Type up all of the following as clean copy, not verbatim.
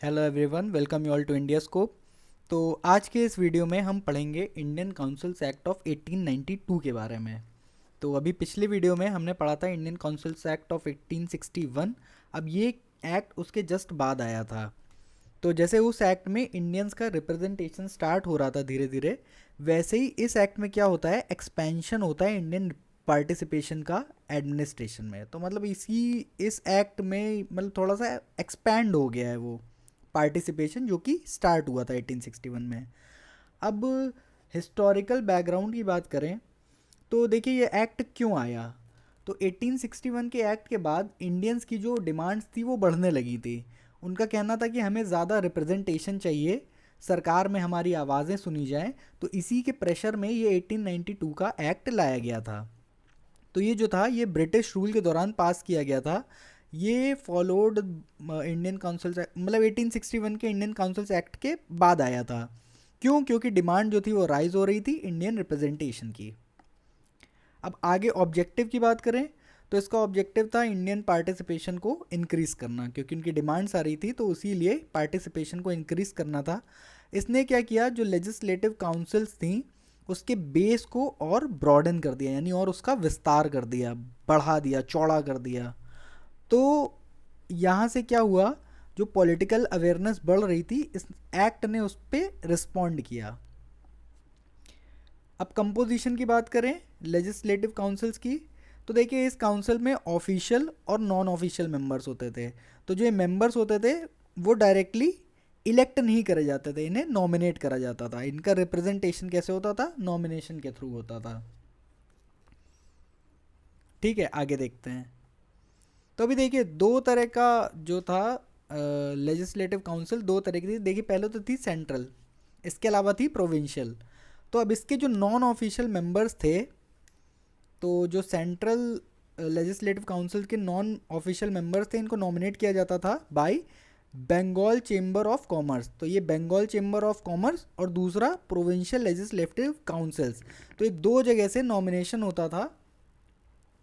Hello everyone, welcome you all to India Scope. तो आज के इस वीडियो में हम पढ़ेंगे इंडियन काउंसिल्स एक्ट ऑफ 1892 के बारे में। तो अभी पिछले वीडियो में हमने पढ़ा था इंडियन काउंसिल्स एक्ट ऑफ 1861। अब ये एक्ट उसके जस्ट बाद आया था। तो जैसे उस एक्ट में इंडियंस का रिप्रेजेंटेशन स्टार्ट हो रहा था धीरे धीरे, वैसे ही इस एक्ट में क्या होता है, एक्सपेंशन होता है इंडियन पार्टिसिपेशन का एडमिनिस्ट्रेशन में। तो मतलब इस एक्ट में मतलब थोड़ा सा एक्सपैंड हो गया है वो पार्टिसिपेशन जो कि स्टार्ट हुआ था 1861 में। अब हिस्टोरिकल बैकग्राउंड की बात करें तो देखिए ये एक्ट क्यों आया। तो 1861 के एक्ट के बाद इंडियंस की जो डिमांड्स थी वो बढ़ने लगी थी। उनका कहना था कि हमें ज़्यादा रिप्रेजेंटेशन चाहिए, सरकार में हमारी आवाज़ें सुनी जाएं। तो इसी के प्रेशर में ये 1892 का एक्ट लाया गया था। तो ये जो था ये ब्रिटिश रूल के दौरान पास किया गया था। ये फॉलोड इंडियन काउंसिल्स मतलब 1861 के इंडियन काउंसिल्स एक्ट के बाद आया था। क्यों? क्योंकि डिमांड जो थी वो राइज हो रही थी इंडियन रिप्रेजेंटेशन की। अब आगे ऑब्जेक्टिव की बात करें तो इसका ऑब्जेक्टिव था इंडियन पार्टिसिपेशन को इंक्रीज़ करना, क्योंकि उनकी डिमांड्स आ रही थी तो उसी लिए पार्टिसिपेशन को इंक्रीज़ करना था। इसने क्या किया, जो लेजिस्लेटिव काउंसिल्स थी उसके बेस को और ब्रॉडन कर दिया, यानी और उसका विस्तार कर दिया, बढ़ा दिया, चौड़ा कर दिया। तो यहाँ से क्या हुआ, जो पॉलिटिकल अवेयरनेस बढ़ रही थी इस एक्ट ने उस पर रिस्पॉन्ड किया। अब कंपोजिशन की बात करें लेजिस्लेटिव काउंसिल्स की, तो देखिए इस काउंसिल में ऑफिशियल और नॉन ऑफिशियल मेंबर्स होते थे। तो जो ये मेंबर्स होते थे वो डायरेक्टली इलेक्ट नहीं करे जाते थे, इन्हें नॉमिनेट करा जाता था। इनका रिप्रेजेंटेशन कैसे होता था? नॉमिनेशन के थ्रू होता था। ठीक है, आगे देखते हैं। तो अभी देखिए दो तरह का जो था लेजिस्लेटिव काउंसिल, दो तरह की थी। देखिए पहले तो थी सेंट्रल, इसके अलावा थी प्रोविंशियल। तो अब इसके जो नॉन ऑफिशियल मेंबर्स थे, तो जो सेंट्रल लेजिस्लेटिव काउंसिल के नॉन ऑफिशियल मेंबर्स थे इनको नॉमिनेट किया जाता था by Bengal chamber of commerce. तो ये बंगाल चेंबर ऑफ कॉमर्स और दूसरा प्रोविंशियल लेजिस्लेटिव काउंसिल्स। तो ये दो जगह से नॉमिनेशन होता था।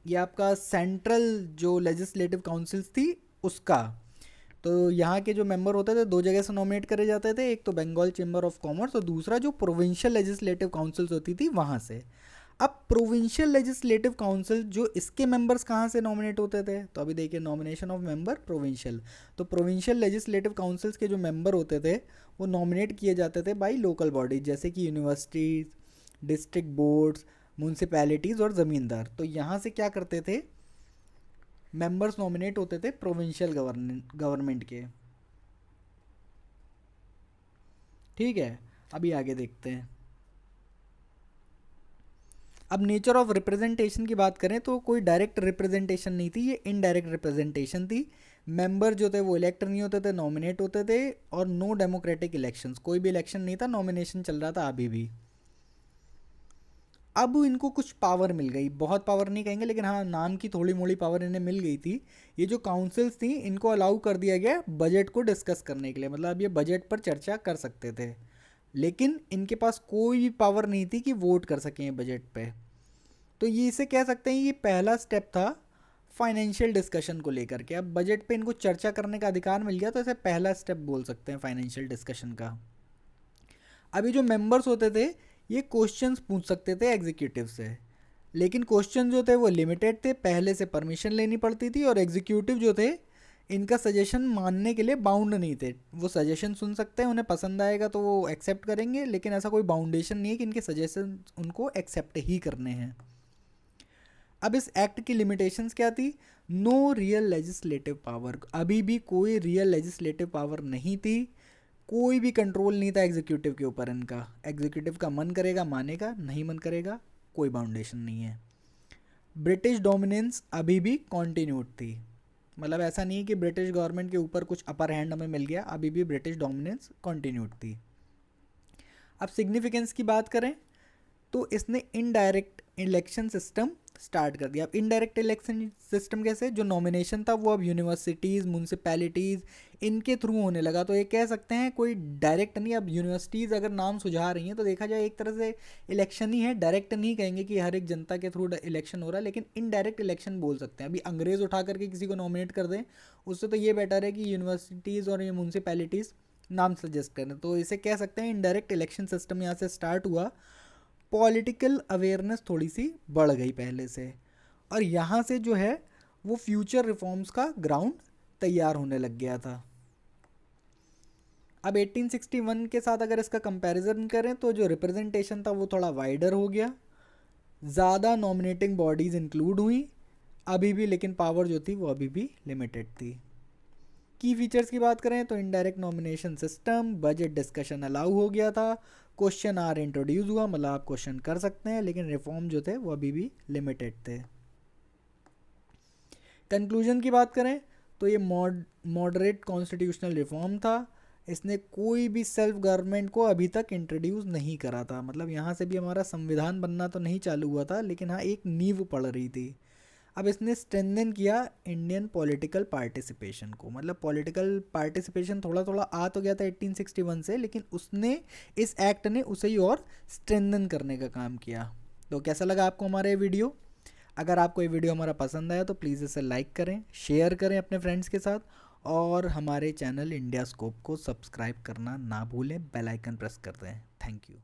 ये आपका सेंट्रल जो लेजिस्लेटिव काउंसिल्स थी उसका। तो यहाँ के जो मेंबर होते थे दो जगह से नॉमिनेट करे जाते थे, एक तो बंगाल चेंबर ऑफ कॉमर्स और दूसरा जो प्रोविंशियल लेजिस्लेटिव काउंसिल्स होती थी वहाँ से। अब प्रोविंशियल लेजिस्लेटिव काउंसिल जो इसके मेंबर्स कहाँ से नॉमिनेट होते थे, तो अभी देखिए नॉमिनेशन ऑफ मेंबर प्रोविंशियल। तो प्रोविंशियल लेजिस्लेटिव काउंसिल्स के जो मेंबर होते थे वो नॉमिनेट किए जाते थे बाई लोकल बॉडीज, जैसे कि यूनिवर्सिटीज़, डिस्ट्रिक्ट बोर्ड्स, म्यूनसिपैलिटीज़ और ज़मींदार। तो यहाँ से क्या करते थे, मेंबर्स नॉमिनेट होते थे प्रोविंशियल गवर्नमेंट के। ठीक है, अभी आगे देखते हैं। अब नेचर ऑफ रिप्रेजेंटेशन की बात करें तो कोई डायरेक्ट रिप्रेजेंटेशन नहीं थी, ये इनडायरेक्ट रिप्रेजेंटेशन थी। मेंबर जो थे वो इलेक्ट नहीं होते थे, नॉमिनेट होते थे। और नो डेमोक्रेटिक इलेक्शंस, कोई भी इलेक्शन नहीं था, नॉमिनेशन चल रहा था अभी भी। अब इनको कुछ पावर मिल गई, बहुत पावर नहीं कहेंगे लेकिन हाँ नाम की थोड़ी मोड़ी पावर इन्हें मिल गई थी। ये जो काउंसिल्स थी इनको अलाउ कर दिया गया बजट को डिस्कस करने के लिए, मतलब अब ये बजट पर चर्चा कर सकते थे। लेकिन इनके पास कोई भी पावर नहीं थी कि वोट कर सकें बजट पे। तो ये इसे कह सकते हैं ये पहला स्टेप था फाइनेंशियल डिस्कशन को लेकर के। अब बजट पे इनको चर्चा करने का अधिकार मिल गया तो इसे पहला स्टेप बोल सकते हैं फाइनेंशियल डिस्कशन का। अभी जो मेंबर्स होते थे ये क्वेश्चंस पूछ सकते थे एग्जीक्यूटिव से, लेकिन क्वेश्चन जो थे वो लिमिटेड थे, पहले से परमिशन लेनी पड़ती थी। और एग्जीक्यूटिव जो थे इनका सजेशन मानने के लिए बाउंड नहीं थे। वो सजेशन सुन सकते हैं, उन्हें पसंद आएगा तो वो एक्सेप्ट करेंगे, लेकिन ऐसा कोई बाउंडेशन नहीं है कि इनके सजेशन उनको एक्सेप्ट ही करने हैं। अब इस एक्ट की लिमिटेशंस क्या थी? नो रियल लेजिस्लेटिव पावर, अभी भी कोई रियल लेजिस्लेटिव पावर नहीं थी। कोई भी कंट्रोल नहीं था एग्जीक्यूटिव के ऊपर इनका। एग्जीक्यूटिव का मन करेगा मानेगा, नहीं मन करेगा कोई बाउंडेशन नहीं है। ब्रिटिश डोमिनेंस अभी भी कॉन्टिन्यूड थी, मतलब ऐसा नहीं है कि ब्रिटिश गवर्नमेंट के ऊपर कुछ अपर हैंड हमें मिल गया, अभी भी ब्रिटिश डोमिनेंस कॉन्टिन्यूड थी। अब सिग्निफिकेंस की बात करें तो इसने इनडायरेक्ट इलेक्शन सिस्टम स्टार्ट कर दिया। अब इनडायरेक्ट इलेक्शन सिस्टम कैसे, जो नॉमिनेशन था वो अब यूनिवर्सिटीज़, म्यूनसिपैलिटीज़ इनके थ्रू होने लगा। तो ये कह सकते हैं कोई डायरेक्ट नहीं, अब यूनिवर्सिटीज़ अगर नाम सुझा रही हैं तो देखा जाए एक तरह से इलेक्शन ही है, डायरेक्ट नहीं कहेंगे कि हर एक जनता के थ्रू इलेक्शन हो रहा है, लेकिन इनडायरेक्ट इलेक्शन बोल सकते हैं। अभी अंग्रेज़ उठा करके किसी को नॉमिनेट कर दें, उससे तो ये बेटर है कि यूनिवर्सिटीज़ और ये म्यूनसिपैलिटीज़ नाम सजेस्ट करें। तो इसे कह सकते हैं इनडायरेक्ट इलेक्शन सिस्टम यहाँ से स्टार्ट हुआ। पॉलिटिकल अवेयरनेस थोड़ी सी बढ़ गई पहले से, और यहाँ से जो है वो फ्यूचर रिफॉर्म्स का ग्राउंड तैयार होने लग गया था। अब 1861 के साथ अगर इसका कंपैरिजन करें तो जो रिप्रेजेंटेशन था वो थोड़ा वाइडर हो गया, ज़्यादा नॉमिनेटिंग बॉडीज़ इंक्लूड हुई अभी भी, लेकिन पावर जो थी वो अभी भी लिमिटेड थी। की फीचर्स की बात करें तो indirect nomination system, budget discussion allow हो गया था, क्वेश्चन आर इंट्रोड्यूस हुआ, मतलब आप क्वेश्चन कर सकते हैं, लेकिन रिफॉर्म जो थे वो अभी भी लिमिटेड थे। कंक्लूजन की बात करें तो ये मॉडरेट कॉन्स्टिट्यूशनल रिफॉर्म था। इसने कोई भी सेल्फ गवर्नमेंट को अभी तक इंट्रोड्यूस नहीं करा था, मतलब यहाँ से भी हमारा संविधान बनना तो नहीं चालू हुआ था, लेकिन हाँ एक नींव पड़ रही थी। अब इसने स्ट्रेंथन किया इंडियन पॉलिटिकल पार्टिसिपेशन को, मतलब पॉलिटिकल पार्टिसिपेशन थोड़ा थोड़ा आ तो गया था 1861 से, लेकिन उसने इस एक्ट ने उसे ही और स्ट्रेंथन करने का काम किया। तो कैसा लगा आपको हमारा ये वीडियो? अगर आपको ये वीडियो हमारा पसंद आया तो प्लीज़ इसे लाइक करें, शेयर करें अपने फ्रेंड्स के साथ, और हमारे चैनल इंडिया स्कोप को सब्सक्राइब करना ना भूलें, बेल आइकन प्रेस कर दें। Thank you.